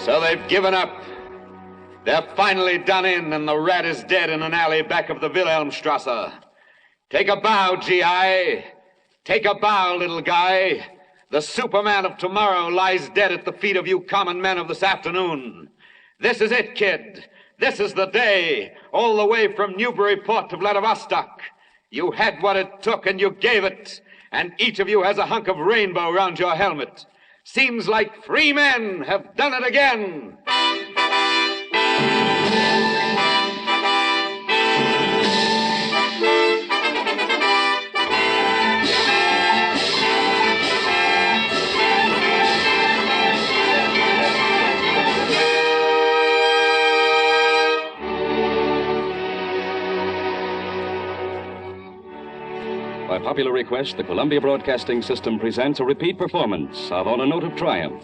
So they've given up. They're finally done in, and the rat is dead in an alley back of the Wilhelmstrasse. Take a bow, G.I. Take a bow, little guy. The Superman of tomorrow lies dead at the feet of you common men of this afternoon. This is it, kid. This is the day, all the way from Newburyport to Vladivostok. You had what it took, and you gave it, and each of you has a hunk of rainbow round your helmet. Seems like free men have done it again. By popular request, the Columbia Broadcasting System presents a repeat performance of On a Note of Triumph,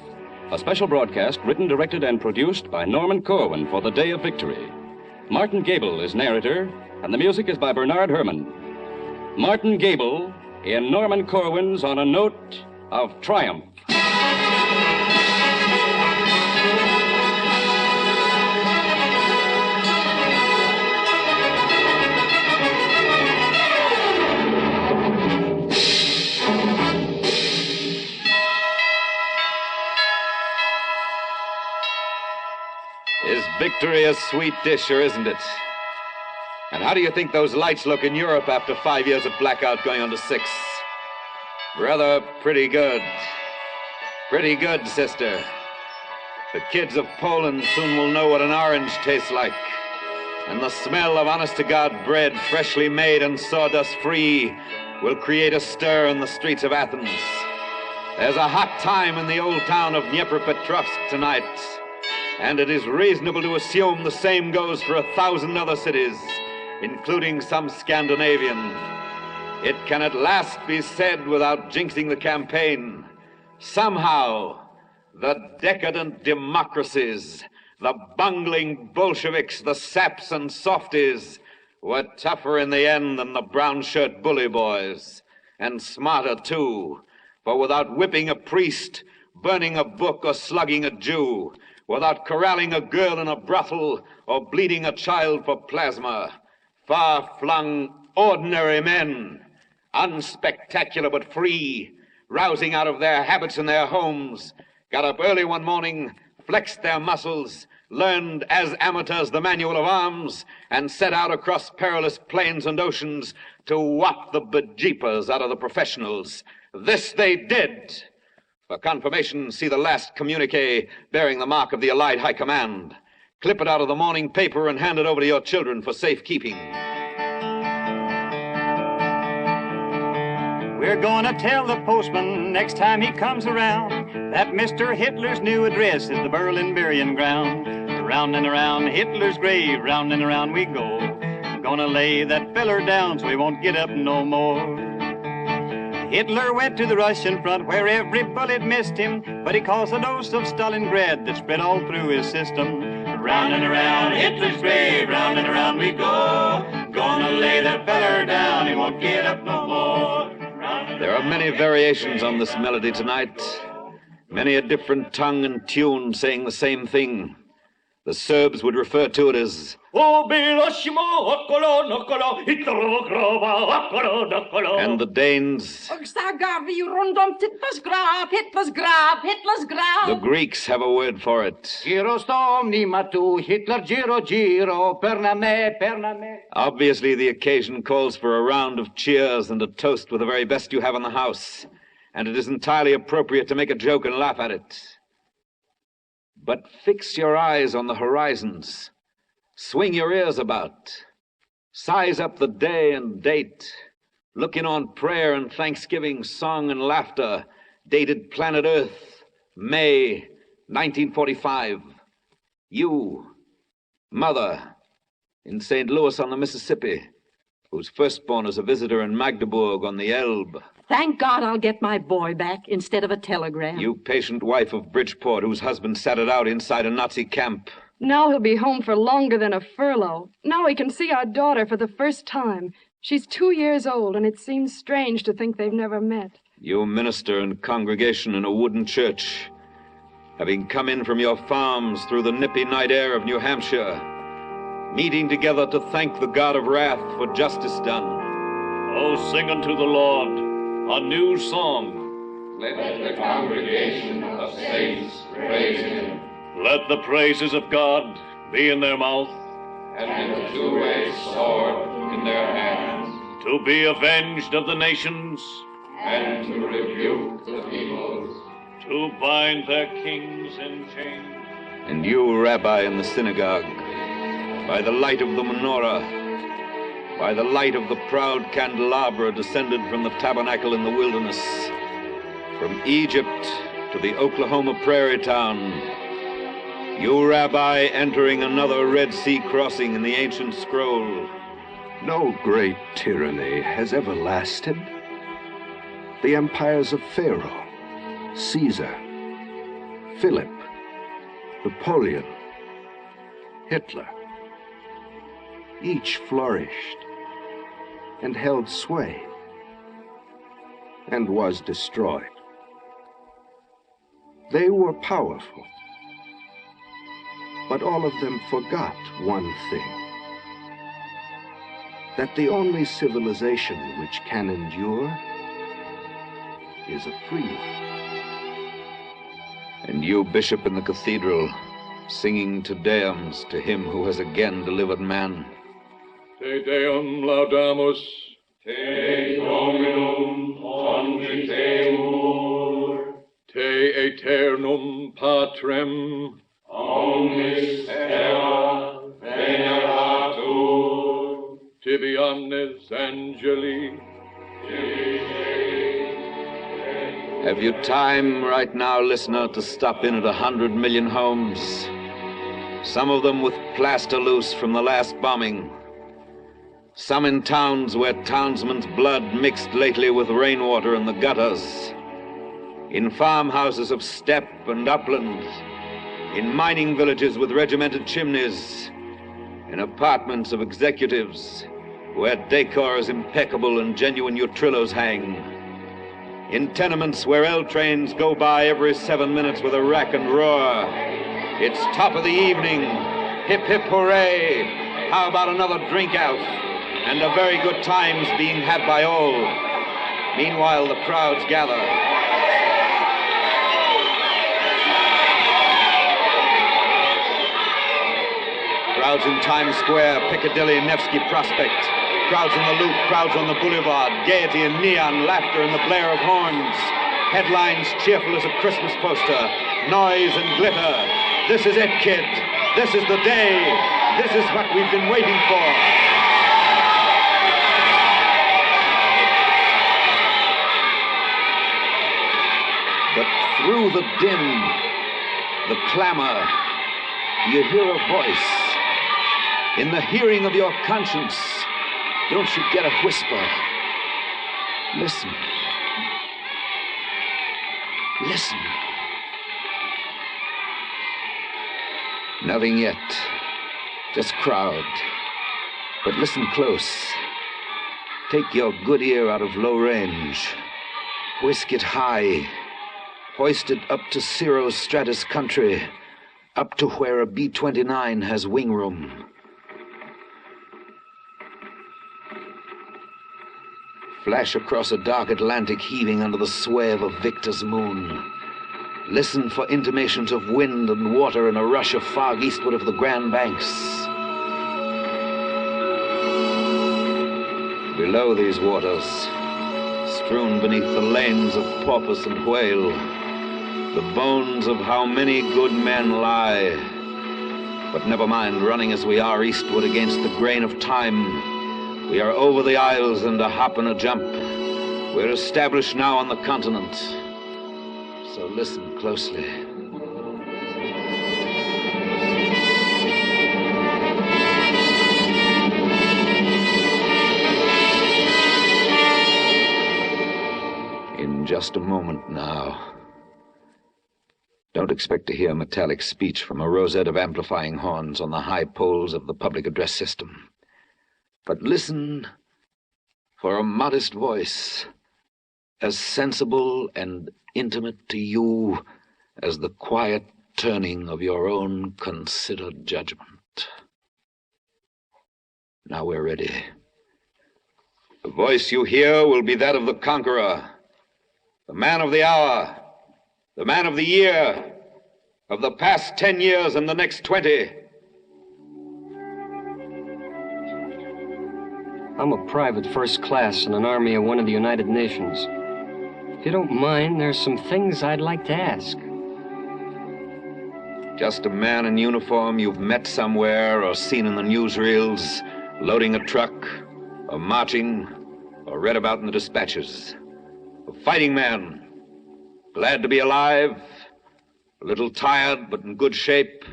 a special broadcast written, directed, and produced by Norman Corwin for the Day of Victory. Martin Gable is narrator, and the music is by Bernard Herrmann. Martin Gable in Norman Corwin's On a Note of Triumph. Is victory a sweet dish, or isn't it? And how do you think those lights look in Europe after 5 years of blackout going on to 6? Rather pretty good. Pretty good, sister. The kids of Poland soon will know what an orange tastes like. And the smell of honest-to-God bread, freshly made and sawdust-free, will create a stir in the streets of Athens. There's a hot time in the old town of Dnepropetrovsk tonight. And it is reasonable to assume the same goes for 1,000 other cities, including some Scandinavian. It can at last be said without jinxing the campaign. Somehow, the decadent democracies, the bungling Bolsheviks, the saps and softies, were tougher in the end than the brown shirt bully boys, and smarter too, for without whipping a priest, burning a book, or slugging a Jew, without corralling a girl in a brothel or bleeding a child for plasma, far-flung, ordinary men, unspectacular but free, rousing out of their habits in their homes, got up early one morning, flexed their muscles, learned as amateurs the manual of arms, and set out across perilous plains and oceans to whop the bejeepers out of the professionals. This they did. For confirmation, see the last communique bearing the mark of the Allied High Command. Clip it out of the morning paper and hand it over to your children for safekeeping. We're gonna tell the postman next time he comes around that Mr. Hitler's new address is the Berlin burying ground. Round and around Hitler's grave, round and around we go. Gonna lay that feller down so he won't get up no more. Hitler went to the Russian front where every bullet missed him, but he caused a dose of Stalingrad that spread all through his system. Round and around Hitler's grave, round and around we go. Gonna lay that feller down, he won't get up no more. There are many variations on this melody tonight. Many a different tongue and tune saying the same thing. The Serbs would refer to it as and the Danes. The Greeks have a word for it. Obviously, the occasion calls for a round of cheers and a toast with the very best you have in the house, and it is entirely appropriate to make a joke and laugh at it. But fix your eyes on the horizons. Swing your ears about. Size up the day and date. Look in on prayer and thanksgiving, song and laughter. Dated planet Earth, May 1945. You, mother, in St. Louis on the Mississippi, whose firstborn is a visitor in Magdeburg on the Elbe. Thank God I'll get my boy back instead of a telegram. You patient wife of Bridgeport, whose husband sat it out inside a Nazi camp. Now he'll be home for longer than a furlough. Now we can see our daughter for the first time. She's 2 years old, and it seems strange to think they've never met. You minister in congregation in a wooden church. having come in from your farms through the nippy night air of New Hampshire, meeting together to thank the God of wrath for justice done. Oh, sing unto the Lord a new song. Let the congregation of saints praise him. Let the praises of God be in their mouth, and the two-edged sword in their hands, to be avenged of the nations, and to rebuke the peoples, to bind their kings in chains. And you, Rabbi, in the synagogue, by the light of the menorah, by the light of the proud candelabra descended from the tabernacle in the wilderness, from Egypt to the Oklahoma prairie town, you, Rabbi, entering another Red Sea crossing in the ancient scroll. No great tyranny has ever lasted. The empires of Pharaoh, Caesar, Philip, Napoleon, Hitler, each flourished and held sway and was destroyed. They were powerful, but all of them forgot one thing: that the only civilization which can endure is a free one. And you, Bishop in the cathedral, singing Te Deums to him who has again delivered man. Te Deum laudamus, Te Dominum conjiteor, Te Aeternum Patrem, omnis terra veneratur, Tibi omnes angeli. Have you time right now, listener, to stop in at 100 million homes? Some of them with plaster loose from the last bombing. Some in towns where townsmen's blood mixed lately with rainwater in the gutters. In farmhouses of steppe and upland. In mining villages with regimented chimneys. In apartments of executives where decor is impeccable and genuine utrillos hang. In tenements where L trains go by every 7 minutes with a rack and roar. It's top of the evening. Hip, hip, hooray. How about another drink out? And a very good time's being had by all. Meanwhile, the crowds gather. Crowds in Times Square, Piccadilly, Nevsky Prospect. Crowds in the Loop, crowds on the Boulevard. Gaiety and neon, laughter and the blare of horns. Headlines cheerful as a Christmas poster. Noise and glitter. This is it, kid. This is the day. This is what we've been waiting for. But through the din, the clamor, you hear a voice. In the hearing of your conscience, don't you get a whisper? Listen. Listen. Nothing yet. Just crowd. But listen close. Take your good ear out of low range. Whisk it high. Hoist it up to Cirro Stratus country. Up to where a B-29 has wing room. Flash across a dark Atlantic heaving under the sway of a victor's moon. Listen for intimations of wind and water in a rush of fog eastward of the Grand Banks. Below these waters, strewn beneath the lanes of porpoise and whale, the bones of how many good men lie. But never mind, running as we are eastward against the grain of time, we are over the isles and a hop and a jump. We're established now on the continent. So listen closely. In just a moment now. Don't expect to hear metallic speech from a rosette of amplifying horns on the high poles of the public address system. But listen for a modest voice, as sensible and intimate to you as the quiet turning of your own considered judgment. Now we're ready. The voice you hear will be that of the conqueror, the man of the hour, the man of the year, of the past 10 years and the next 20. I'm a private first class in an army of one of the United Nations. If you don't mind, there's some things I'd like to ask. Just a man in uniform you've met somewhere or seen in the newsreels, loading a truck, or marching, or read about in the dispatches. A fighting man, glad to be alive, a little tired but in good shape,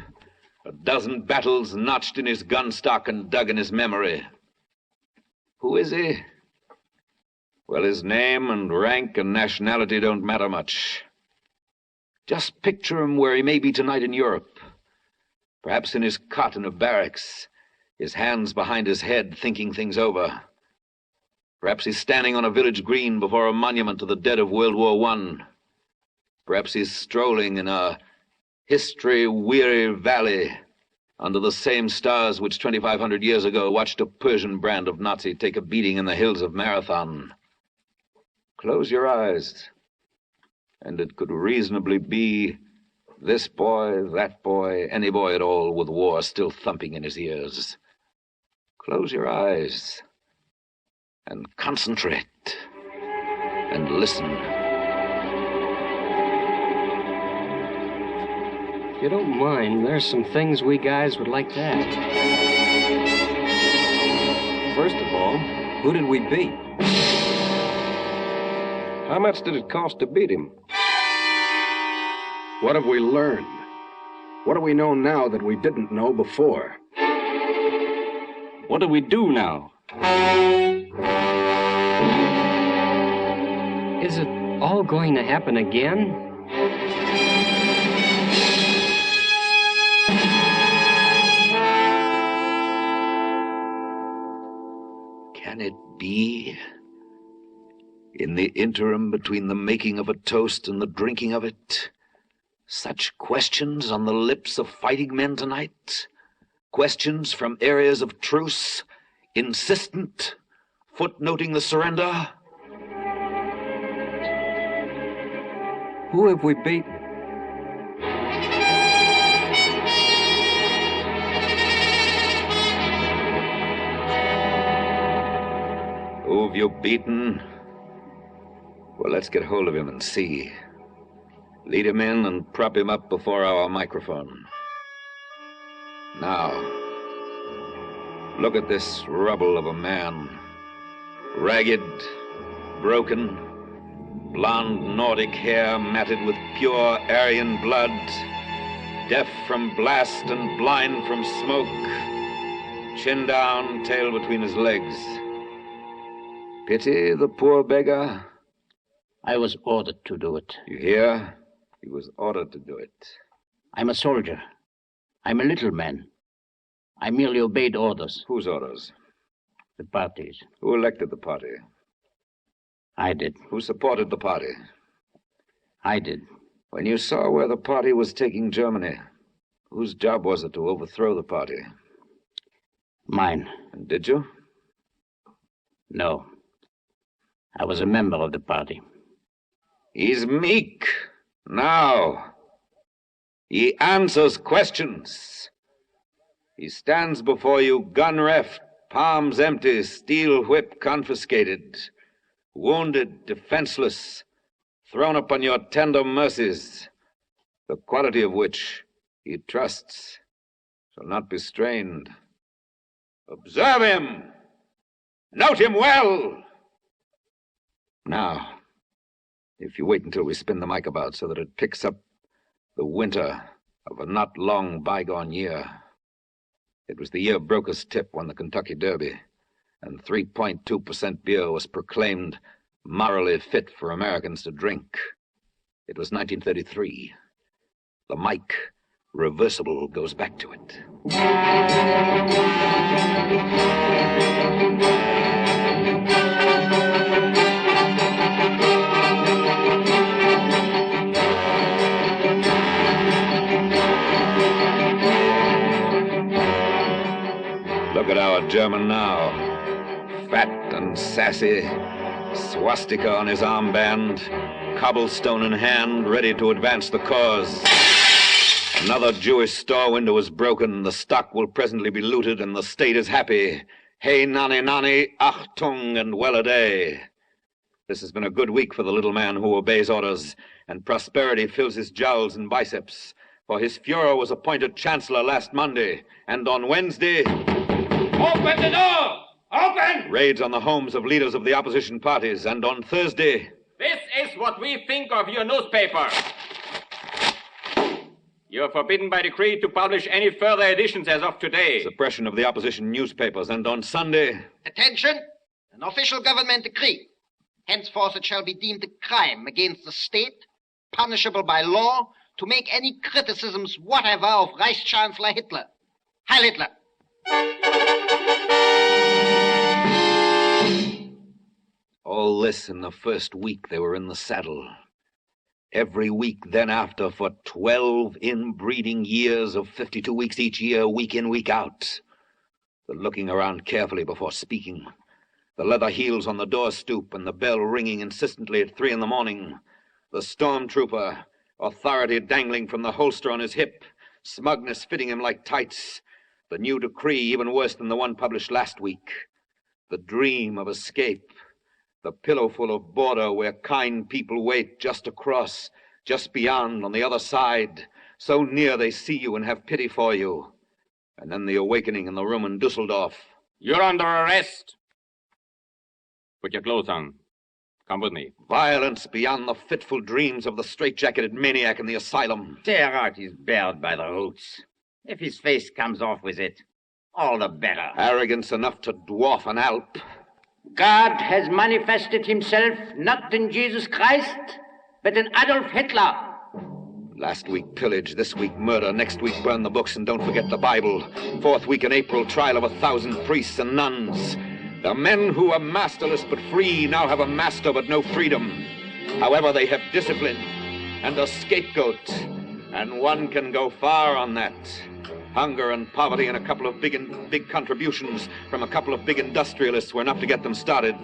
a dozen battles notched in his gun stock and dug in his memory. Who is he? Well, his name and rank and nationality don't matter much. Just picture him where he may be tonight in Europe. Perhaps in his cot in a barracks, his hands behind his head, thinking things over. Perhaps he's standing on a village green before a monument to the dead of World War I. Perhaps he's strolling in a history-weary valley under the same stars which 2,500 years ago watched a Persian brand of Nazi take a beating in the hills of Marathon. Close your eyes, and it could reasonably be this boy, that boy, any boy at all with war still thumping in his ears. Close your eyes and concentrate and listen. If you don't mind, there's some things we guys would like to ask. First of all, who did we beat? How much did it cost to beat him? What have we learned? What do we know now that we didn't know before? What do we do now? Is it all going to happen again? Can it be? In the interim between the making of a toast and the drinking of it, such questions on the lips of fighting men tonight? Questions from areas of truce, insistent, footnoting the surrender? Who have we beaten? Who have you beaten? Well, let's get hold of him and see. Lead him in and prop him up before our microphone. Now, look at this rubble of a man. Ragged, broken, blonde Nordic hair matted with pure Aryan blood, deaf from blast and blind from smoke, chin down, tail between his legs. Pity the poor beggar? I was ordered to do it. You hear? He was ordered to do it. I'm a soldier. I'm a little man. I merely obeyed orders. Whose orders? The party's. Who elected the party? I did. Who supported the party? I did. When you saw where the party was taking Germany, whose job was it to overthrow the party? Mine. And did you? No. I was a member of the party. He's meek. Now. He answers questions. He stands before you gun reft, palms empty, steel whip confiscated, wounded, defenseless, thrown upon your tender mercies, the quality of which he trusts shall not be strained. Observe him. Note him well. Now, if you wait until we spin the mic about so that it picks up the winter of a not long bygone year. It was the year Broker's Tip won the Kentucky Derby, and 3.2% beer was proclaimed morally fit for Americans to drink. It was 1933. The mic, reversible, goes back to it. German now. Fat and sassy, swastika on his armband, cobblestone in hand, ready to advance the cause. Another Jewish store window is broken, the stock will presently be looted, and the state is happy. Hey, nani, nani, achtung, and well-a-day. This has been a good week for the little man who obeys orders, and prosperity fills his jowls and biceps. For his Fuhrer was appointed Chancellor last Monday, and on Wednesday... Open the door! Open! Raids on the homes of leaders of the opposition parties, and on Thursday... This is what we think of your newspaper. You're forbidden by decree to publish any further editions as of today. Suppression of the opposition newspapers, and on Sunday... Attention! An official government decree. Henceforth it shall be deemed a crime against the state, punishable by law, to make any criticisms whatever of Reichschancellor Hitler. Heil Hitler! All this in the first week they were in the saddle. Every week then after for 12 inbreeding years of 52 weeks each year, week in, week out. The looking around carefully before speaking. The leather heels on the door stoop and the bell ringing insistently at 3 a.m. The stormtrooper, authority dangling from the holster on his hip, smugness fitting him like tights. The new decree even worse than the one published last week. The dream of escape. The pillowful of border where kind people wait just across, just beyond, on the other side, so near they see you and have pity for you. And then the awakening in the room in Dusseldorf. You're under arrest. Put your clothes on. Come with me. Violence beyond the fitful dreams of the straitjacketed maniac in the asylum. Tear out his beard by the roots. If his face comes off with it, all the better. Arrogance enough to dwarf an Alp. God has manifested himself not in Jesus Christ, but in Adolf Hitler. Last week pillage, this week murder, next week burn the books and don't forget the Bible. 4th week in April, trial of 1,000 priests and nuns. The men who were masterless but free now have a master but no freedom. However, they have discipline and a scapegoat, and one can go far on that. Hunger and poverty and a couple of big contributions from a couple of big industrialists were enough to get them started.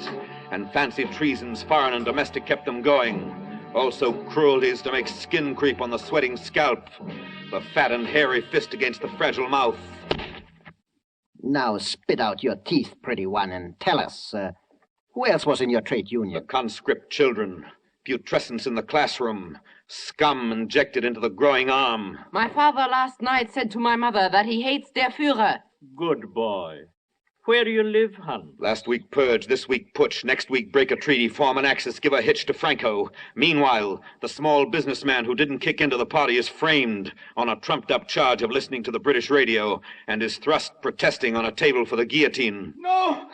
And fancy treasons, foreign and domestic, kept them going. Also cruelties to make skin creep on the sweating scalp. The fat and hairy fist against the fragile mouth. Now spit out your teeth, pretty one, and tell us, who else was in your trade union? The conscript children. Putrescence in the classroom. Scum injected into the growing arm. My father last night said to my mother that he hates der Führer. Good boy. Where do you live, hon? Last week purge, this week putsch, next week break a treaty, form an axis, give a hitch to Franco. Meanwhile, the small businessman who didn't kick into the party is framed on a trumped-up charge of listening to the British radio and is thrust protesting on a table for the guillotine. No,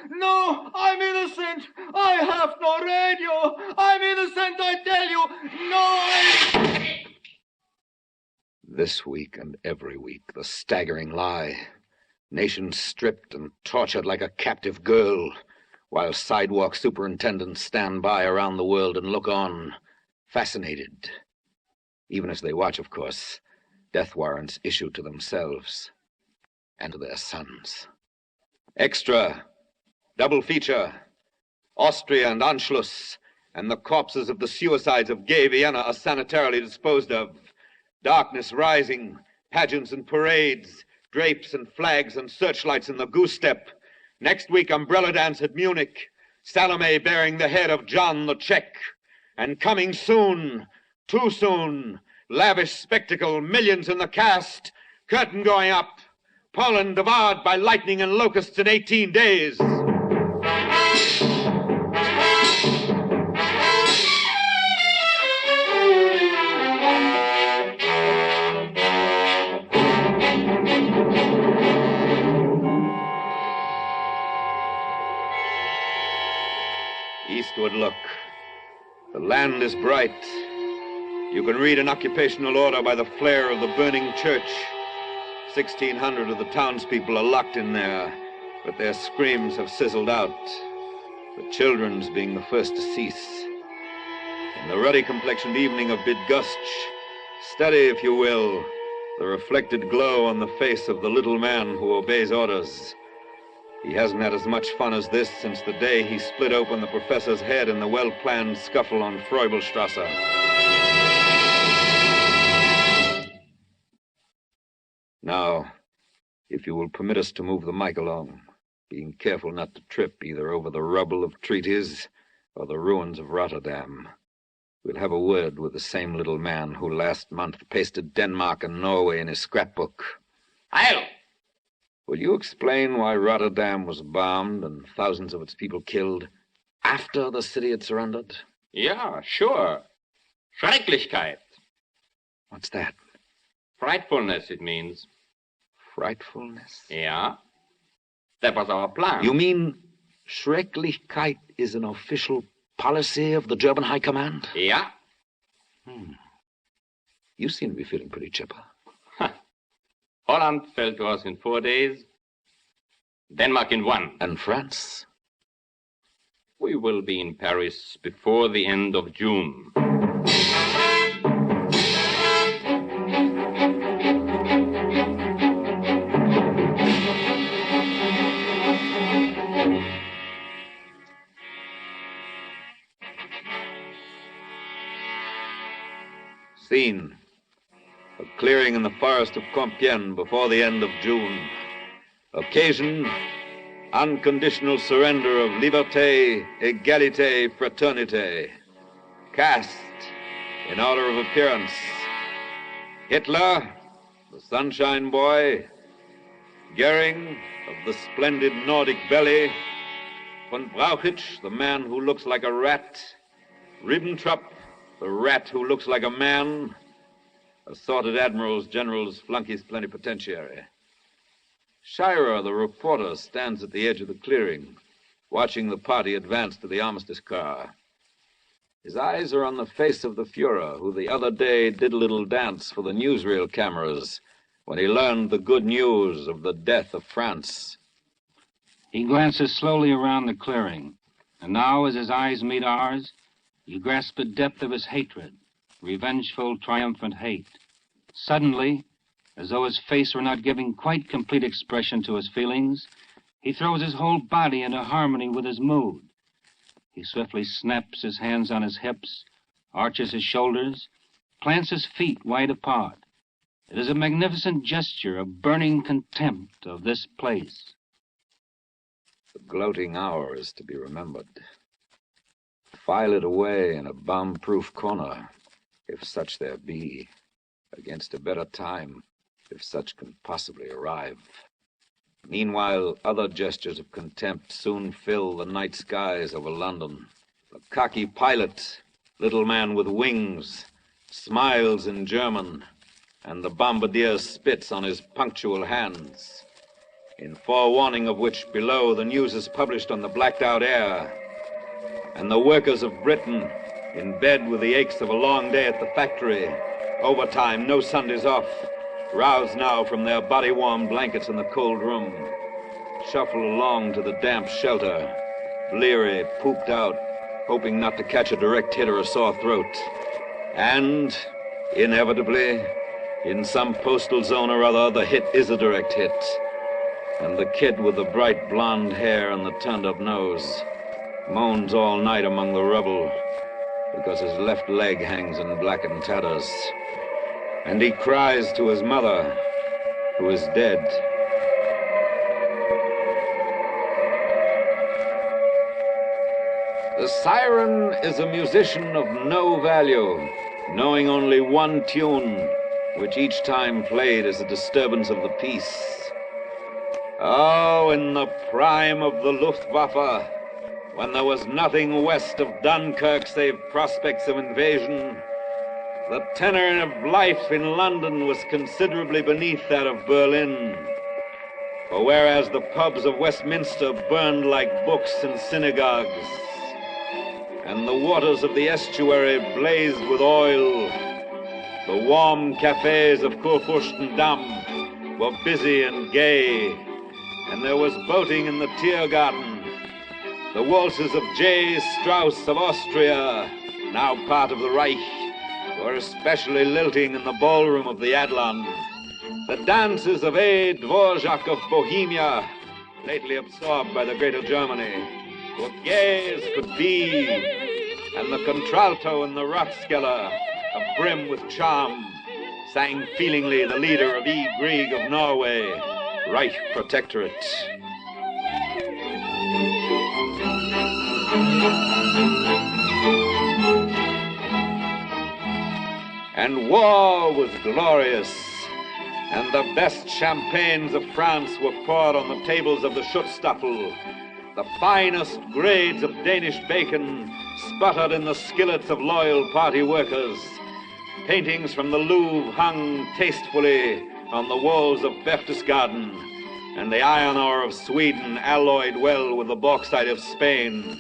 I'm innocent. I have no radio. I'm innocent, I tell you. No, This week and every week, the staggering lie. Nations stripped and tortured like a captive girl, while sidewalk superintendents stand by around the world and look on, fascinated. Even as they watch, of course, death warrants issued to themselves and to their sons. Extra, double feature, Austria and Anschluss, and the corpses of the suicides of gay Vienna are sanitarily disposed of. Darkness rising, pageants and parades, drapes and flags and searchlights in the goose step. Next week, umbrella dance at Munich. Salome bearing the head of John the Czech. And coming soon, too soon, lavish spectacle, millions in the cast, curtain going up, Poland devoured by lightning and locusts in 18 days. Eastward look. The land is bright. You can read an occupational order by the flare of the burning church. 1,600 of the townspeople are locked in there, but their screams have sizzled out, the children's being the first to cease. In the ruddy-complexioned evening of Bydgoszcz, study, if you will, the reflected glow on the face of the little man who obeys orders. He hasn't had as much fun as this since the day he split open the professor's head in the well-planned scuffle on Freubelstrasse. Now, if you will permit us to move the mic along, being careful not to trip either over the rubble of treaties or the ruins of Rotterdam, we'll have a word with the same little man who last month pasted Denmark and Norway in his scrapbook. Heil! Will you explain why Rotterdam was bombed and thousands of its people killed after the city had surrendered? Yeah, sure. Schrecklichkeit. What's that? Frightfulness, it means. Frightfulness? Yeah. That was our plan. You mean Schrecklichkeit is an official policy of the German High Command? Yeah. You seem to be feeling pretty chipper. Holland fell to us in 4 days. Denmark in 1. And France? We will be in Paris before the end of June. Scene: a clearing in the forest of Compiègne before the end of June. Occasion: unconditional surrender of liberté, égalité, fraternité. Cast in order of appearance: Hitler, the Sunshine Boy; Goering, of the splendid Nordic belly; von Brauchitsch, the man who looks like a rat; Ribbentrop, the rat who looks like a man; assorted admirals, generals, flunkies, plenipotentiary. Shirer, the reporter, stands at the edge of the clearing, watching the party advance to the armistice car. His eyes are on the face of the Fuhrer, who the other day did a little dance for the newsreel cameras when he learned the good news of the death of France. He glances slowly around the clearing, and now, as his eyes meet ours, you grasp the depth of his hatred, revengeful, triumphant hate. Suddenly, as though his face were not giving quite complete expression to his feelings, he throws his whole body into harmony with his mood. He swiftly snaps his hands on his hips, arches his shoulders, plants his feet wide apart. It is a magnificent gesture of burning contempt of this place. The gloating hour is to be remembered. File it away in a bomb-proof corner, if such there be, against a better time, if such can possibly arrive. Meanwhile, other gestures of contempt soon fill the night skies over London. The cocky pilot, little man with wings, smiles in German, and the bombardier spits on his punctual hands, in forewarning of which below the news is published on the blacked-out air. And the workers of Britain, in bed with the aches of a long day at the factory, overtime, no Sundays off, roused now from their body-warm blankets in the cold room, shuffle along to the damp shelter, bleary, pooped out, hoping not to catch a direct hit or a sore throat. And, inevitably, in some postal zone or other, the hit is a direct hit. And the kid with the bright blonde hair and the turned-up nose moans all night among the rubble because his left leg hangs in blackened tatters. And he cries to his mother, who is dead. The siren is a musician of no value, knowing only one tune, which each time played is a disturbance of the peace. Oh, in the prime of the Luftwaffe, when there was nothing west of Dunkirk save prospects of invasion, the tenor of life in London was considerably beneath that of Berlin. For whereas the pubs of Westminster burned like books in synagogues, and the waters of the estuary blazed with oil, the warm cafes of Kurfürstendamm were busy and gay, and there was boating in the Tiergarten. The waltzes of J. Strauss of Austria, now part of the Reich, were especially lilting in the ballroom of the Adlon. The dances of A. Dvorak of Bohemia lately absorbed by the greater Germany, were gay as could be, and the contralto in the Rathskeller, abrim with charm, sang feelingly the leader of E. Grieg of Norway, Reich Protectorate. And war was glorious, and the best champagnes of France were poured on the tables of the Schutzstaffel. The finest grades of Danish bacon sputtered in the skillets of loyal party workers. Paintings from the Louvre hung tastefully on the walls of Berchtesgaden, and the iron ore of Sweden alloyed well with the bauxite of Spain.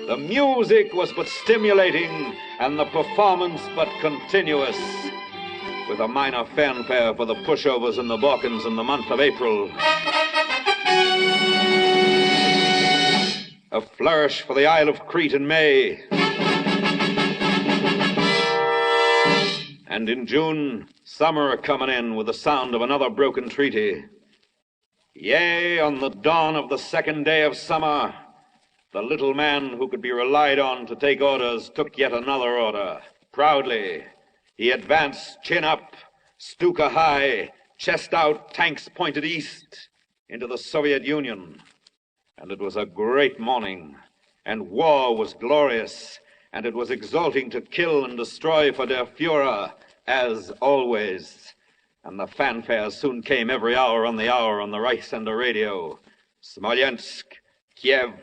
The music was but stimulating, and the performance but continuous, with a minor fanfare for the pushovers in the Balkans in the month of April. A flourish for the Isle of Crete in May. And in June, summer coming in with the sound of another broken treaty. Yea, on the dawn of the second day of summer, the little man who could be relied on to take orders took yet another order. Proudly, he advanced chin up, Stuka high, chest out, tanks pointed east into the Soviet Union. And it was a great morning, and war was glorious, and it was exalting to kill and destroy for der Führer, as always. And the fanfares soon came every hour on the Reichssender radio. Smolensk, Kiev,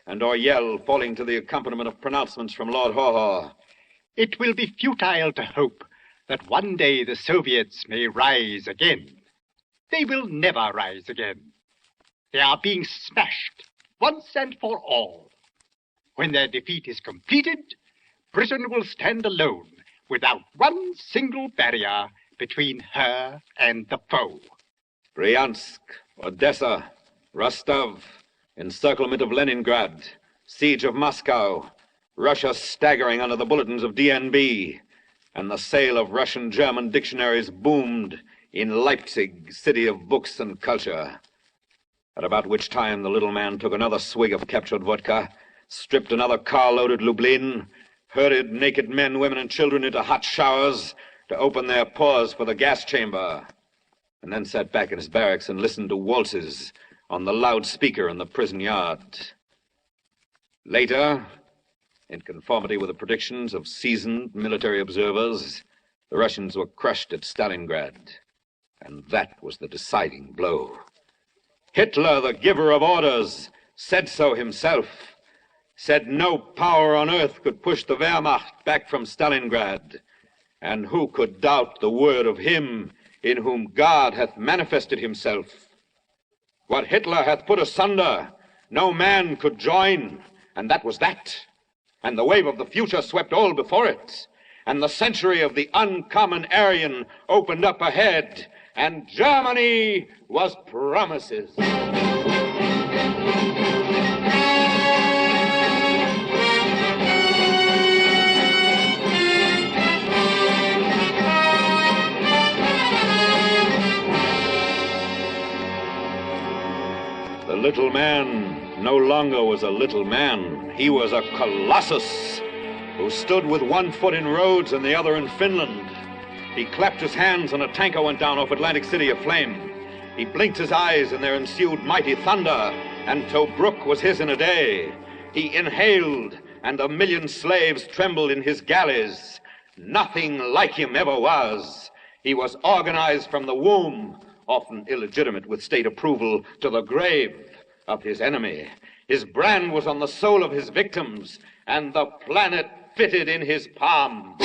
and Oryel falling to the accompaniment of pronouncements from Lord Haw-Haw. It will be futile to hope that one day the Soviets may rise again. They will never rise again. They are being smashed once and for all. When their defeat is completed, Britain will stand alone without one single barrier between her and the foe. Bryansk, Odessa, Rostov, encirclement of Leningrad, siege of Moscow, Russia staggering under the bulletins of DNB, and the sale of Russian-German dictionaries boomed in Leipzig, city of books and culture. At about which time the little man took another swig of captured vodka, stripped another car-loaded Lublin, herded naked men, women, and children into hot showers to open their pores for the gas chamber, and then sat back in his barracks and listened to waltzes on the loudspeaker in the prison yard. Later, in conformity with the predictions of seasoned military observers, the Russians were crushed at Stalingrad, and that was the deciding blow. Hitler, the giver of orders, said so himself, said no power on earth could push the Wehrmacht back from Stalingrad, and who could doubt the word of him in whom God hath manifested himself? What Hitler hath put asunder, no man could join, and that was that. And the wave of the future swept all before it, and the century of the uncommon Aryan opened up ahead, and Germany was promises. The little man no longer was a little man. He was a colossus who stood with one foot in Rhodes and the other in Finland. He clapped his hands and a tanker went down off Atlantic City aflame. He blinked his eyes and there ensued mighty thunder, and Tobruk was his in a day. He inhaled and 1,000,000 slaves trembled in his galleys. Nothing like him ever was. He was organized from the womb, often illegitimate with state approval, to the grave of his enemy. His brand was on the soul of his victims, and the planet fitted in his palm.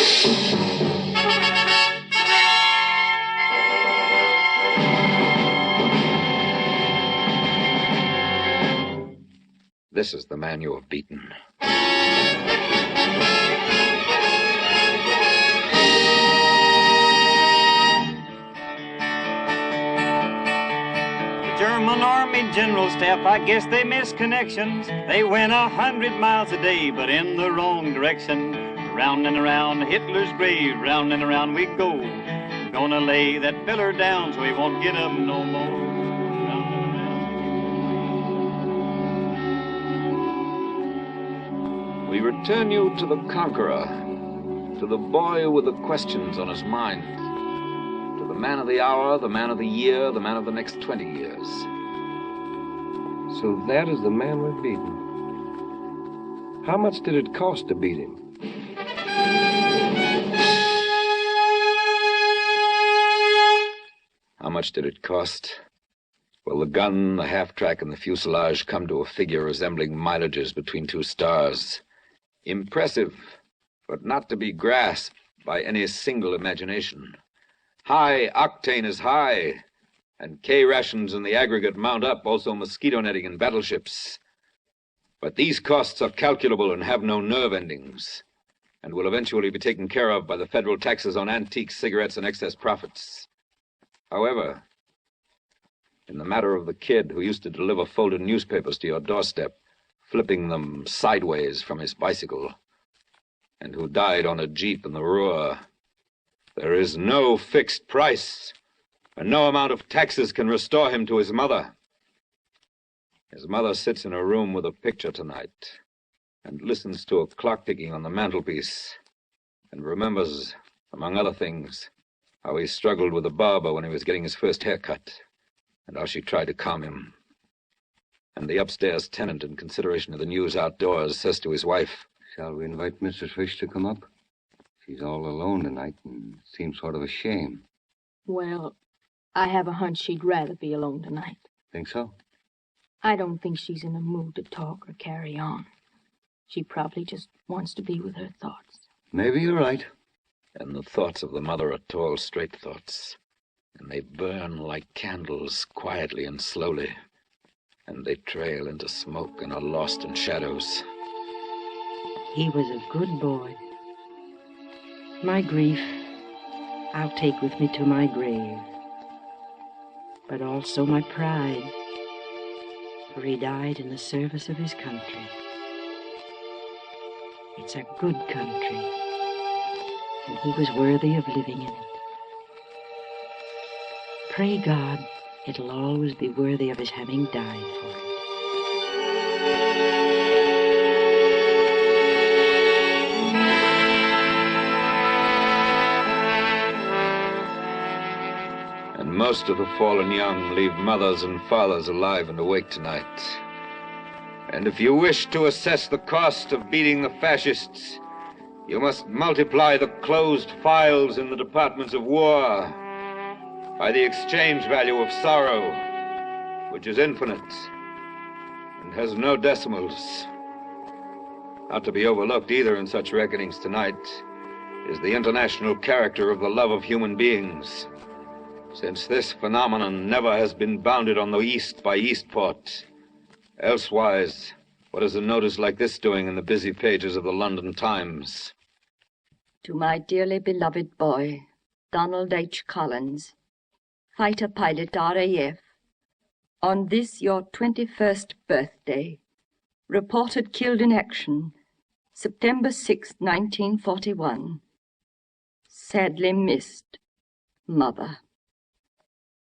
This is the man you have beaten. German Army General Staff, I guess they missed connections. They went 100 miles a day, but in the wrong direction. Round and around Hitler's grave, round and around we go. Gonna lay that feller down so he won't get up no more. We return you to the conqueror, to the boy with the questions on his mind, to the man of the hour, the man of the year, the man of the next 20 years. So that is the man we're beating. How much did it cost to beat him? How much did it cost? Well, the gun, the half-track, and the fuselage come to a figure resembling mileages between two stars. Impressive, but not to be grasped by any single imagination. High octane is high, and K rations in the aggregate mount up, also mosquito netting and battleships. But these costs are calculable and have no nerve endings, and will eventually be taken care of by the federal taxes on antiques, cigarettes, and excess profits. However, in the matter of the kid who used to deliver folded newspapers to your doorstep, flipping them sideways from his bicycle, and who died on a jeep in the Ruhr, there is no fixed price, and no amount of taxes can restore him to his mother. His mother sits in a room with a picture tonight, and listens to a clock ticking on the mantelpiece, and remembers, among other things, how he struggled with the barber when he was getting his first haircut, and how she tried to calm him. And the upstairs tenant, in consideration of the news outdoors, says to his wife, "Shall we invite Mrs. Fish to come up? She's all alone tonight and seems sort of a shame." Well, I have a hunch she'd rather be alone tonight. Think so? I don't think she's in a mood to talk or carry on. She probably just wants to be with her thoughts. Maybe you're right. And the thoughts of the mother are tall, straight thoughts, and they burn like candles, quietly and slowly, and they trail into smoke and are lost in shadows. He was a good boy. My grief I'll take with me to my grave, but also my pride, for he died in the service of his country. It's a good country, and he was worthy of living in it. Pray God it'll always be worthy of his having died for it. And most of the fallen young leave mothers and fathers alive and awake tonight. And if you wish to assess the cost of beating the fascists, you must multiply the closed files in the departments of war by the exchange value of sorrow, which is infinite and has no decimals. Not to be overlooked either in such reckonings tonight is the international character of the love of human beings, since this phenomenon never has been bounded on the East by Eastport. Elsewise, what is a notice like this doing in the busy pages of the London Times? To my dearly beloved boy, Donald H. Collins, fighter pilot RAF, on this your 21st birthday, reported killed in action, September 6, 1941. Sadly missed, Mother.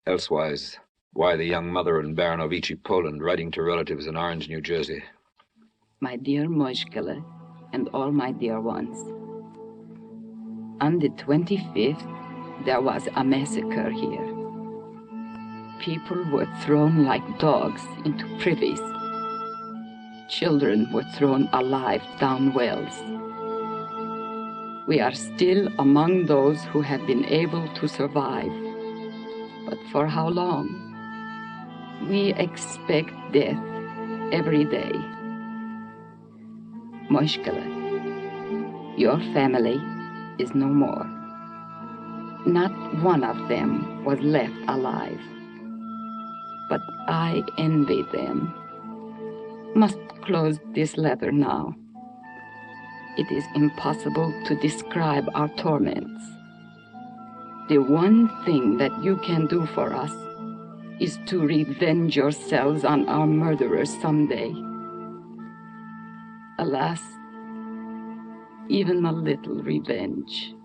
Elsewise, why the young mother in Baranovici, Poland, writing to relatives in Orange, New Jersey? My dear Moishkele, and all my dear ones. On the 25th, there was a massacre here. People were thrown like dogs into privies. Children were thrown alive down wells. We are still among those who have been able to survive. But for how long? We expect death every day. Moishkele, your family is no more. Not one of them was left alive. But I envy them. Must close this letter now. It is impossible to describe our torments. The one thing that you can do for us is to revenge yourselves on our murderers someday. Alas, even a little revenge.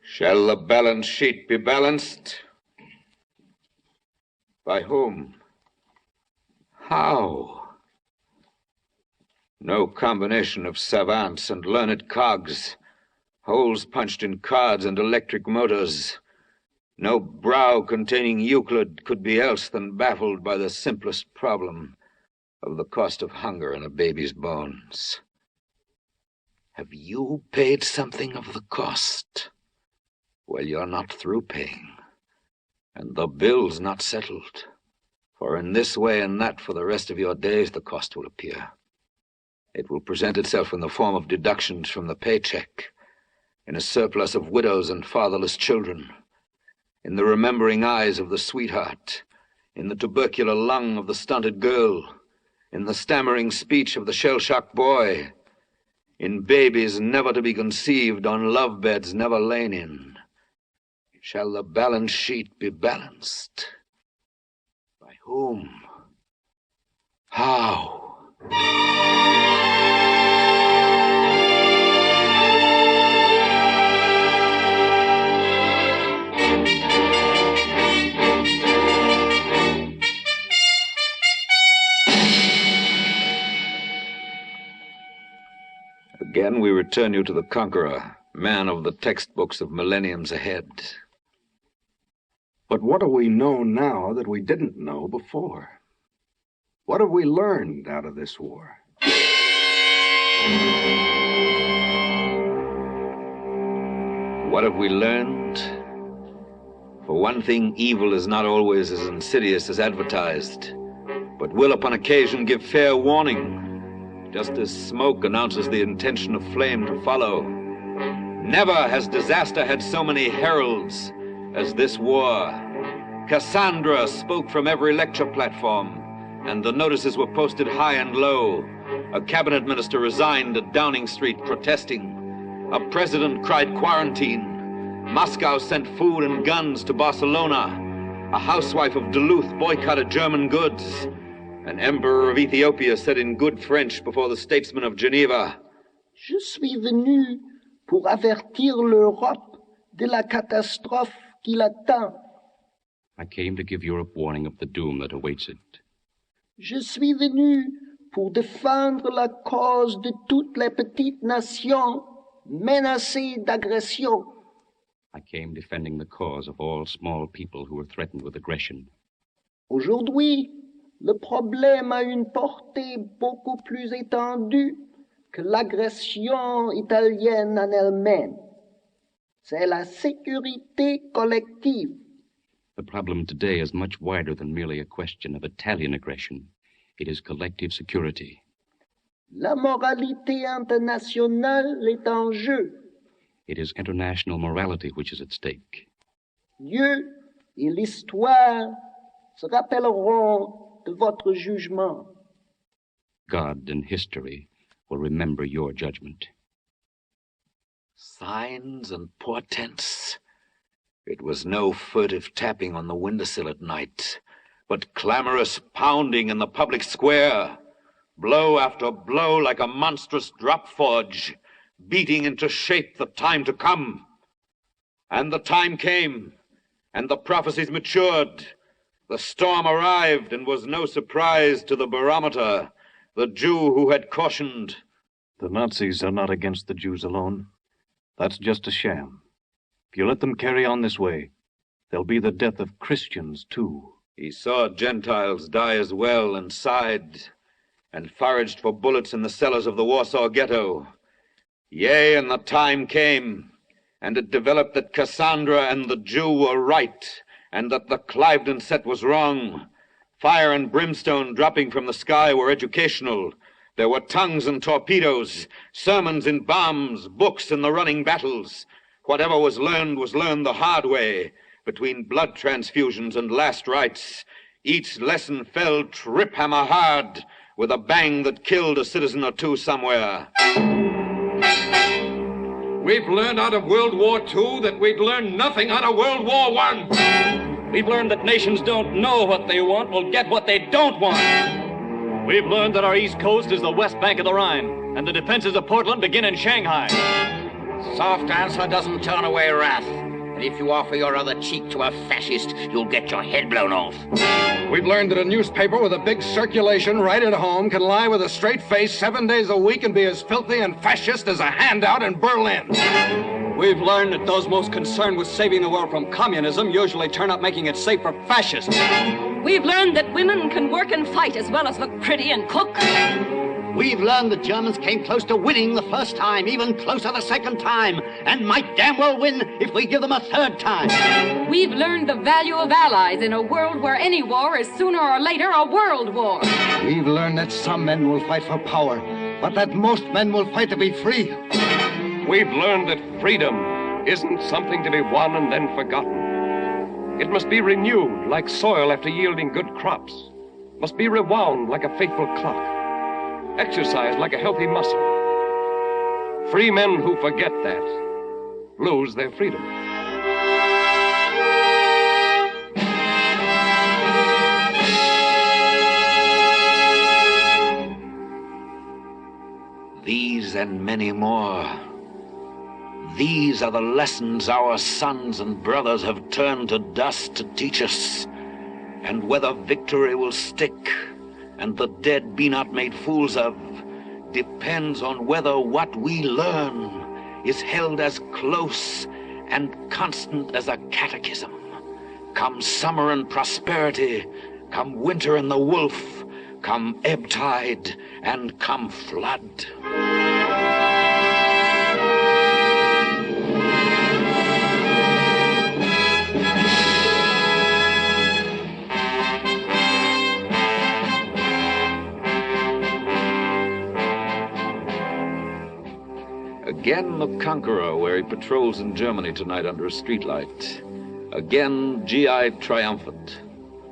Shall the balance sheet be balanced? By whom? How? No combination of savants and learned cogs, holes punched in cards and electric motors. No brow containing Euclid could be else than baffled by the simplest problem of the cost of hunger in a baby's bones. Have you paid something of the cost? Well, you're not through paying, and the bill's not settled. For in this way and that for the rest of your days, the cost will appear. It will present itself in the form of deductions from the paycheck, in a surplus of widows and fatherless children, in the remembering eyes of the sweetheart, in the tubercular lung of the stunted girl, in the stammering speech of the shell-shocked boy, in babies never to be conceived on love beds never lain in. Shall the balance sheet be balanced? By whom? How? Again, we return you to the conqueror, man of the textbooks of millenniums ahead. But what do we know now that we didn't know before? What have we learned out of this war? What have we learned? For one thing, evil is not always as insidious as advertised, but will upon occasion give fair warning, just as smoke announces the intention of flame to follow. Never has disaster had so many heralds as this war. Cassandra spoke from every lecture platform, and the notices were posted high and low. A cabinet minister resigned at Downing Street protesting. A president cried quarantine. Moscow sent food and guns to Barcelona. A housewife of Duluth boycotted German goods. An emperor of Ethiopia said in good French before the statesmen of Geneva, Je suis venu pour avertir l'Europe de la catastrophe qui l'attend. I came to give Europe warning of the doom that awaits it. Je suis venu pour défendre la cause de toutes les petites nations menacées d'agression. I came defending the cause of all small people who were threatened with aggression. Aujourd'hui, le problème a une portée beaucoup plus étendue que l'agression italienne en elle-même. C'est la sécurité collective. The problem today is much wider than merely a question of Italian aggression. It is collective security. La moralité internationale est en jeu. It is international morality which is at stake. Dieu et l'histoire se rappelleront de votre jugement. God and history will remember your judgment. Signs and portents. It was no furtive tapping on the windowsill at night, but clamorous pounding in the public square, blow after blow like a monstrous drop forge, beating into shape the time to come. And the time came, and the prophecies matured. The storm arrived and was no surprise to the barometer, the Jew who had cautioned. The Nazis are not against the Jews alone. That's just a sham. If you let them carry on this way, there'll be the death of Christians, too. He saw Gentiles die as well and sighed, and foraged for bullets in the cellars of the Warsaw Ghetto. Yea, and the time came, and it developed that Cassandra and the Jew were right, and that the Cliveden set was wrong. Fire and brimstone dropping from the sky were educational. There were tongues and torpedoes, sermons in bombs, books in the running battles. Whatever was learned the hard way, between blood transfusions and last rites. Each lesson fell trip-hammer hard, with a bang that killed a citizen or two somewhere. We've learned out of World War II that we'd learned nothing out of World War I. We've learned that nations don't know what they want will get what they don't want. We've learned that our East Coast is the west bank of the Rhine, and the defenses of Portland begin in Shanghai. Soft answer doesn't turn away wrath. And if you offer your other cheek to a fascist, you'll get your head blown off. We've learned that a newspaper with a big circulation right at home can lie with a straight face 7 days a week and be as filthy and fascist as a handout in Berlin. We've learned that those most concerned with saving the world from communism usually turn up making it safe for fascists. We've learned that women can work and fight as well as look pretty and cook. We've learned the Germans came close to winning the first time, even closer the second time, and might damn well win if we give them a third time. We've learned the value of allies in a world where any war is sooner or later a world war. We've learned that some men will fight for power, but that most men will fight to be free. We've learned that freedom isn't something to be won and then forgotten. It must be renewed like soil after yielding good crops, must be rewound like a faithful clock, exercised like a healthy muscle. Free men who forget that lose their freedom. These and many more. These are the lessons our sons and brothers have turned to dust to teach us. And whether victory will stick and the dead be not made fools of depends on whether what we learn is held as close and constant as a catechism. Come summer and prosperity, come winter and the wolf, come ebb tide and come flood. Again the Conqueror, where he patrols in Germany tonight under a streetlight. Again GI triumphant,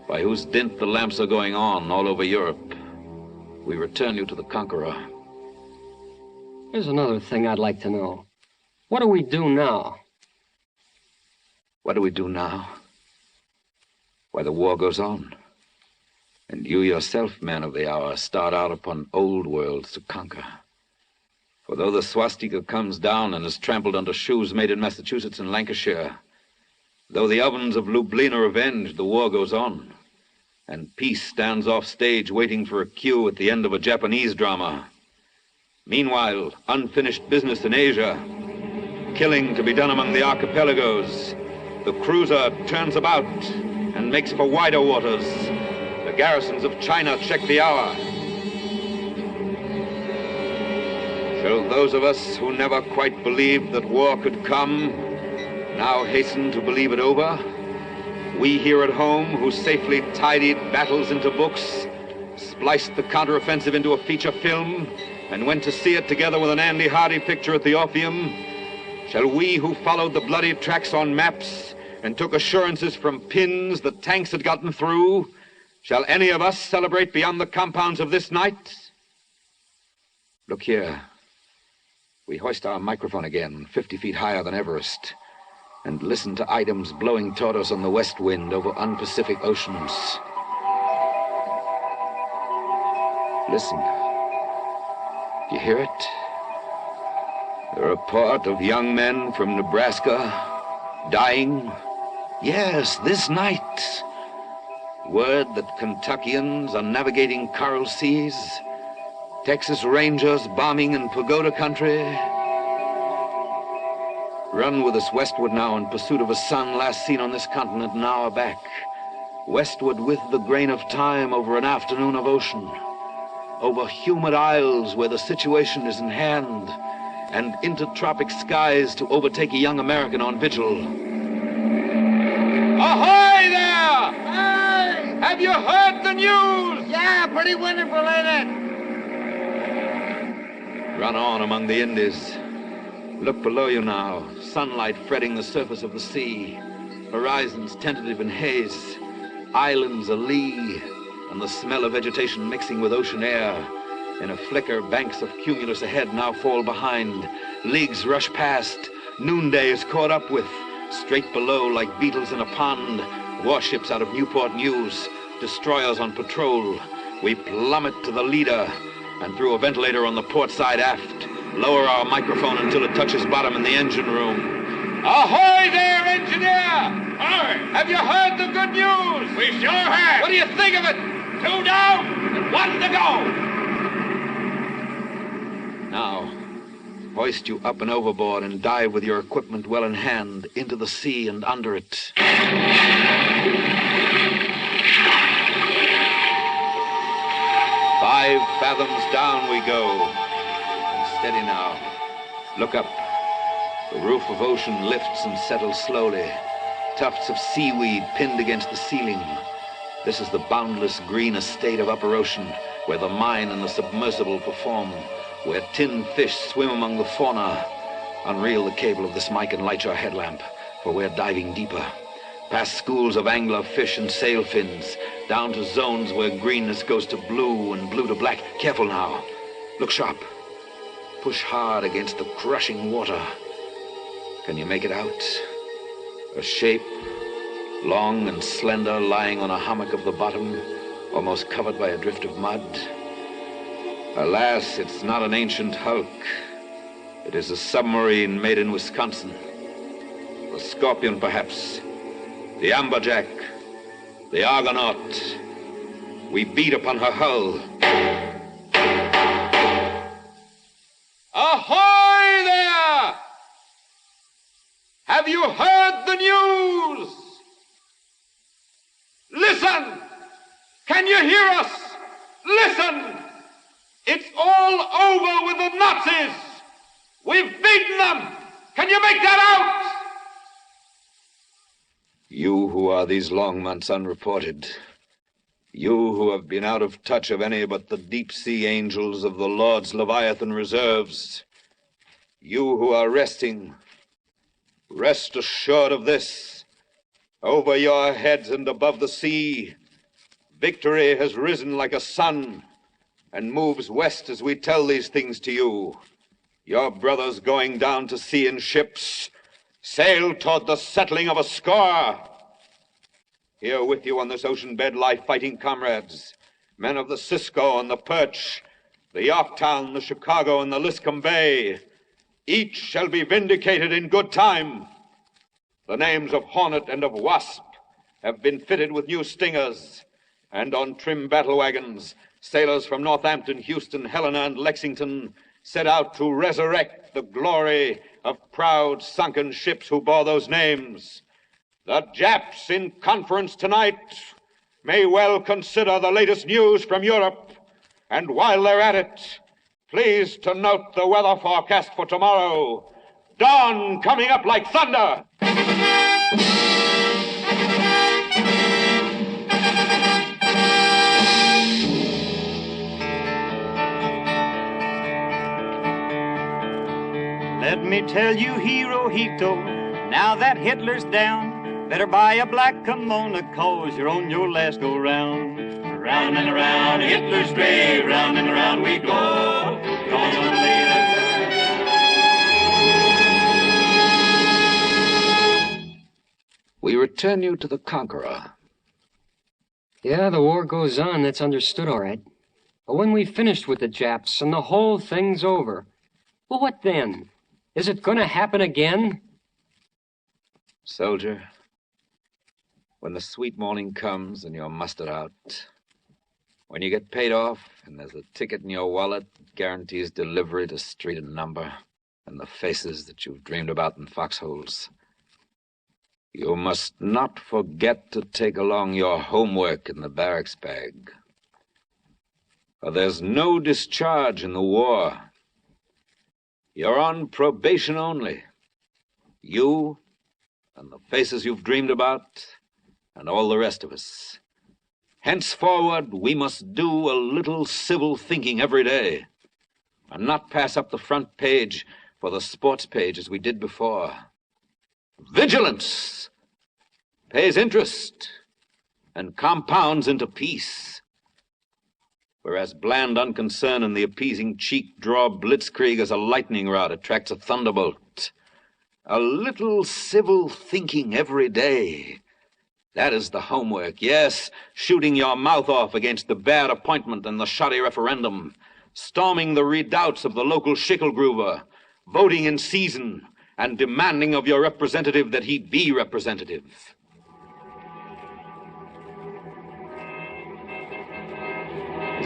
by whose dint the lamps are going on all over Europe. We return you to the Conqueror. Here's another thing I'd like to know. What do we do now? What do we do now? Why, the war goes on. And you yourself, man of the hour, start out upon old worlds to conquer. For though the swastika comes down and is trampled under shoes made in Massachusetts and Lancashire, though the ovens of Lublin are avenged, the war goes on. And peace stands off stage waiting for a cue at the end of a Japanese drama. Meanwhile, unfinished business in Asia, killing to be done among the archipelagos. The cruiser turns about and makes for wider waters. The garrisons of China check the hour. Shall those of us who never quite believed that war could come now hasten to believe it over? We here at home, who safely tidied battles into books, spliced the counteroffensive into a feature film, and went to see it together with an Andy Hardy picture at the Orpheum, shall we who followed the bloody tracks on maps and took assurances from pins that tanks had gotten through, shall any of us celebrate beyond the compounds of this night? Look here. We hoist our microphone again, 50 feet higher than Everest, and listen to items blowing toward us on the west wind over unpacific oceans. Listen. You hear it? The report of young men from Nebraska dying. Yes, this night. Word that Kentuckians are navigating coral seas. Texas Rangers bombing in pagoda country. Run with us westward now in pursuit of a sun last seen on this continent an hour back. Westward with the grain of time over an afternoon of ocean. Over humid isles where the situation is in hand. And into tropic skies to overtake a young American on vigil. Ahoy there! Hey! Have you heard the news? Yeah, pretty wonderful, ain't it? Run on among the Indies. Look below you now, sunlight fretting the surface of the sea, horizons tentative in haze, islands a-lee, and the smell of vegetation mixing with ocean air. In a flicker, banks of cumulus ahead now fall behind. Leagues rush past. Noonday is caught up with. Straight below, like beetles in a pond, warships out of Newport News, destroyers on patrol. We plummet to the leader, and through a ventilator on the port side aft, lower our microphone until it touches bottom in the engine room. Ahoy there, engineers! Have you heard the good news? We sure have. What do you think of it? 2 down and 1 to go. Now, hoist you up and overboard and dive with your equipment well in hand into the sea and under it. 5 fathoms down we go. And steady now. Look up. The roof of ocean lifts and settles slowly. Tufts of seaweed pinned against the ceiling. This is the boundless green estate of upper ocean, where the mine and the submersible perform, where tin fish swim among the fauna. Unreel the cable of this mic and light your headlamp, for we're diving deeper. Past schools of angler fish and sail fins, down to zones where greenness goes to blue and blue to black. Careful now. Look sharp. Push hard against the crushing water. Can you make it out? A shape, long and slender, lying on a hummock of the bottom, almost covered by a drift of mud. Alas, it's not an ancient hulk. It is a submarine made in Wisconsin. The Scorpion, perhaps. The Amberjack. The Argonaut. We beat upon her hull. Ahoy there! Have you heard the news? Listen! Can you hear us? Listen! It's all over with the Nazis! We've beaten them! Can you make that out? You who are these long months unreported, you who have been out of touch of any but the deep-sea angels of the Lord's Leviathan reserves, you who are resting, rest assured of this. Over your heads and above the sea, victory has risen like a sun and moves west as we tell these things to you. Your brothers going down to sea in ships sail toward the settling of a score. Here with you on this ocean bed lie fighting comrades, men of the Cisco and the Perch, the Yorktown, the Chicago, and the Liscombe Bay. Each shall be vindicated in good time. The names of Hornet and of Wasp have been fitted with new stingers, and on trim battle wagons, sailors from Northampton, Houston, Helena, and Lexington set out to resurrect the glory of proud sunken ships who bore those names. The Japs in conference tonight may well consider the latest news from Europe, and while they're at it, please to note the weather forecast for tomorrow. Dawn coming up like thunder. Let me tell you, Hirohito, now that Hitler's down, better buy a black kimono, 'cause you're on your last go-round. Round and around Hitler's grave, round and around we go. Gonna lay We return you to the Conqueror. Yeah, the war goes on, that's understood all right. But when we've finished with the Japs and the whole thing's over, well, what then? Is it gonna happen again? Soldier, when the sweet morning comes and you're mustered out, when you get paid off and there's a ticket in your wallet that guarantees delivery to street and number and the faces that you've dreamed about in foxholes, you must not forget to take along your homework in the barracks bag. For there's no discharge in the war. You're on probation only. You and the faces you've dreamed about, and all the rest of us. Henceforward, we must do a little civil thinking every day, and not pass up the front page for the sports page as we did before. Vigilance pays interest and compounds into peace, whereas bland unconcern and the appeasing cheek-draw blitzkrieg as a lightning rod attracts a thunderbolt. A little civil thinking every day. That is the homework. Yes, shooting your mouth off against the bad appointment and the shoddy referendum, storming the redoubts of the local Schickelgruber, voting in season, and demanding of your representative that he be representative.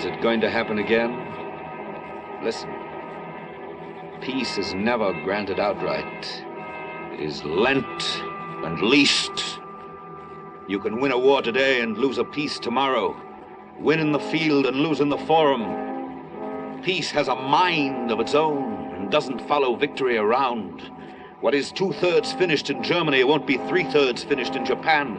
Is it going to happen again? Listen. Peace is never granted outright. It is lent and leased. You can win a war today and lose a peace tomorrow. Win in the field and lose in the forum. Peace has a mind of its own and doesn't follow victory around. What is 2/3 finished in Germany won't be 3/3 finished in Japan.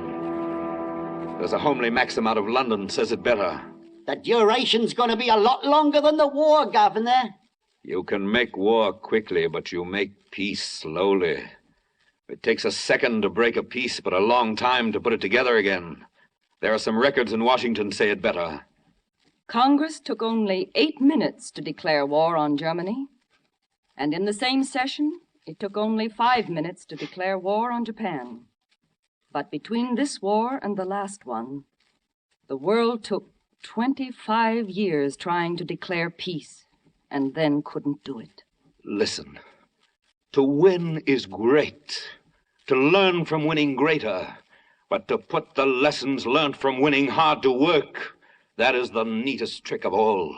There's a homely maxim out of London says it better. The duration's going to be a lot longer than the war, Governor. You can make war quickly, but you make peace slowly. It takes a second to break a peace, but a long time to put it together again. There are some records in Washington say it better. Congress took only 8 minutes to declare war on Germany, and in the same session, it took only 5 minutes to declare war on Japan. But between this war and the last one, the world took 25 years trying to declare peace, and then couldn't do it. Listen, to win is great. To learn from winning greater. But to put the lessons learned from winning hard to work, that is the neatest trick of all.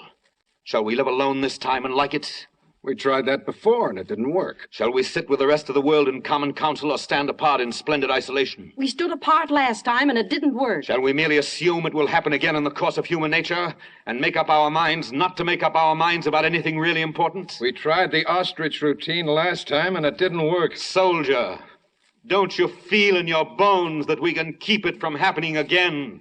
Shall we live alone this time and like it? We tried that before, and it didn't work. Shall we sit with the rest of the world in common council or stand apart in splendid isolation? We stood apart last time, and it didn't work. Shall we merely assume it will happen again in the course of human nature and make up our minds not to make up our minds about anything really important? We tried the ostrich routine last time, and it didn't work. Soldier, don't you feel in your bones that we can keep it from happening again?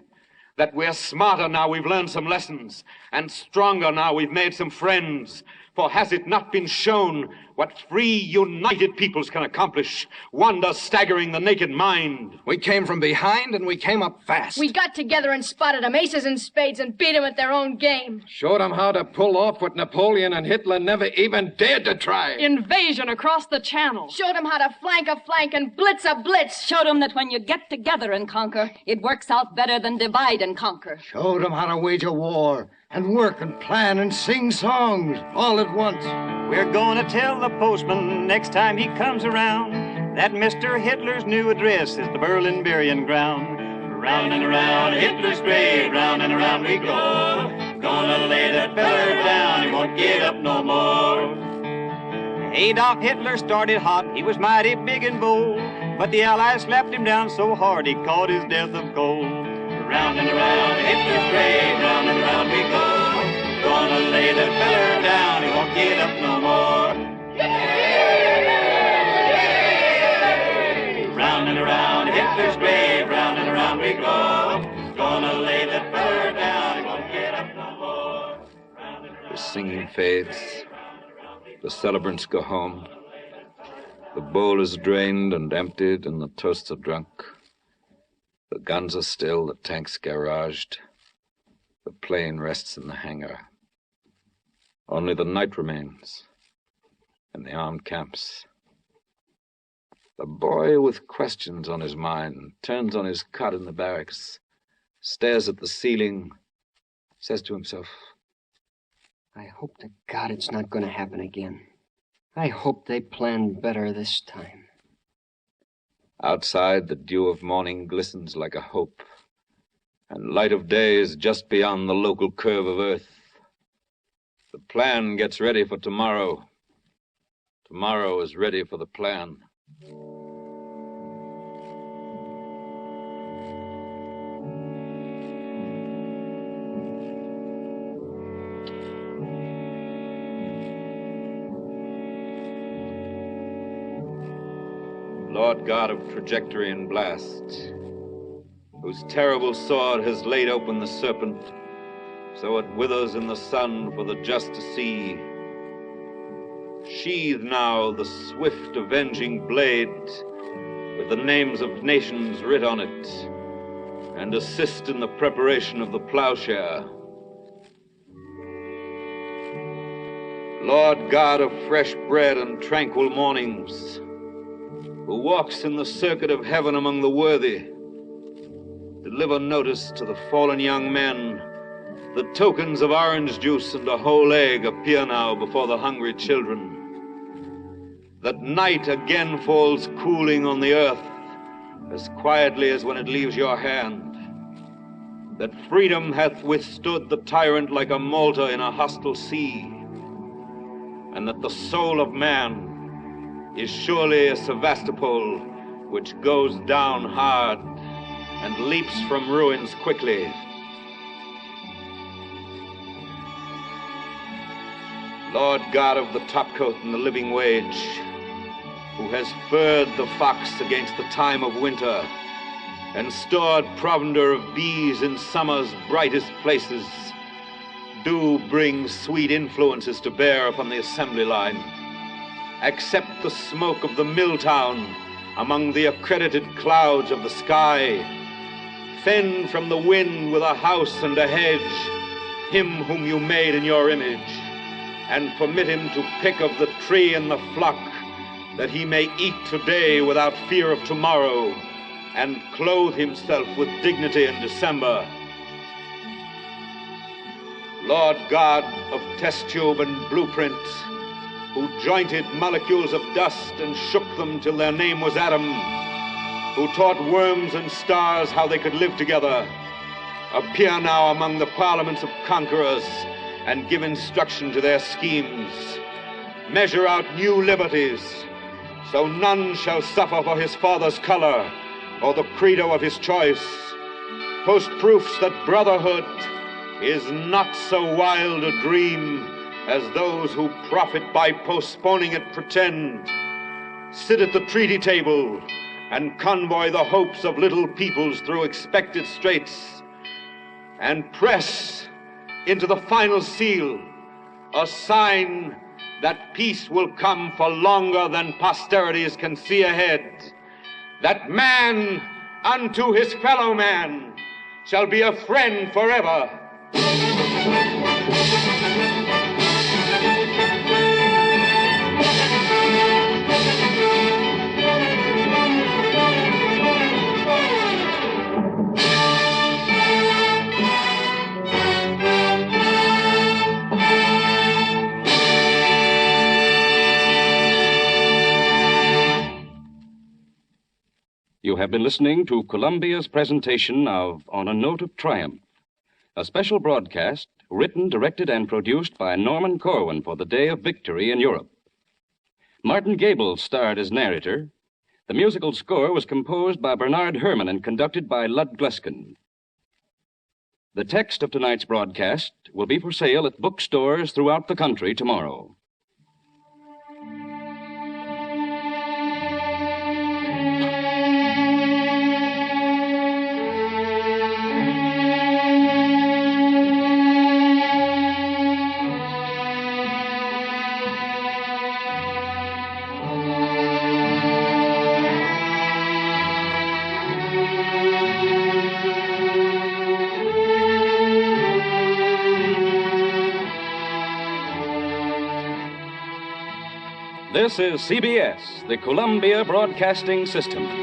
That we're smarter now we've learned some lessons, and stronger now we've made some friends. For has it not been shown what free, united peoples can accomplish? Wonder staggering the naked mind. We came from behind and we came up fast. We got together and spotted them aces and spades and beat them at their own game. Showed them how to pull off what Napoleon and Hitler never even dared to try. Invasion across the channel. Showed them how to flank a flank and blitz a blitz. Showed them that when you get together and conquer, it works out better than divide and conquer. Showed them how to wage a war and work and plan and sing songs all at once. We're gonna tell the postman next time he comes around that Mr. Hitler's new address is the Berlin burying ground. Round and around Hitler's grave, round and around we go. Gonna lay that feller down, he won't get up no more. Adolf Hitler started hot, he was mighty big and bold, but the Allies slapped him down so hard he caught his death of cold. Round and around Hitler's grave, round and around we go. Gonna lay that feller down, he won't get up no more. Round and around Hitler's grave, round and around we go. Gonna lay that feller down, he won't get up no more. The singing fades. The celebrants go home. The bowl is drained and emptied, and the toasts are drunk. The guns are still, the tanks garaged. The plane rests in the hangar. Only the night remains, and the armed camps. The boy with questions on his mind turns on his cot in the barracks, stares at the ceiling, says to himself, I hope to God it's not going to happen again. I hope they planned better this time. Outside, the dew of morning glistens like a hope, and light of day is just beyond the local curve of earth. The plan gets ready for tomorrow. Tomorrow is ready for the plan. Lord God of trajectory and blast, whose terrible sword has laid open the serpent, so it withers in the sun for the just to see. Sheathe now the swift avenging blade with the names of nations writ on it, and assist in the preparation of the plowshare. Lord God of fresh bread and tranquil mornings, who walks in the circuit of heaven among the worthy, deliver notice to the fallen young men. The tokens of orange juice and a whole egg appear now before the hungry children. That night again falls cooling on the earth, as quietly as when it leaves your hand. that freedom hath withstood the tyrant like a Malta in a hostile sea, and that the soul of man is surely a Sevastopol which goes down hard and leaps from ruins quickly. Lord God of the topcoat and the living wage, who has furred the fox against the time of winter, and stored provender of bees in summer's brightest places, do bring sweet influences to bear upon the assembly line. Accept the smoke of the mill town among the accredited clouds of the sky. Fend from the wind with a house and a hedge him whom you made in your image, and permit him to pick of the tree and the flock, that he may eat today without fear of tomorrow, and clothe himself with dignity in December. Lord God of test tube and blueprint, who jointed molecules of dust and shook them till their name was Adam, who taught worms and stars how they could live together, appear now among the parliaments of conquerors and give instruction to their schemes. Measure out new liberties, so none shall suffer for his father's color or the credo of his choice. Post proofs that brotherhood is not so wild a dream as those who profit by postponing it pretend. Sit at the treaty table and convoy the hopes of little peoples through expected straits, and press into the final seal a sign that peace will come for longer than posterities can see ahead, that man unto his fellow man shall be a friend forever. You have been listening to Columbia's presentation of On a Note of Triumph, a special broadcast written, directed, and produced by Norman Corwin for the Day of Victory in Europe. Martin Gable starred as narrator. The musical score was composed by Bernard Herrmann and conducted by Lud Gluskin. The text of tonight's broadcast will be for sale at bookstores throughout the country tomorrow. This is CBS, the Columbia Broadcasting System.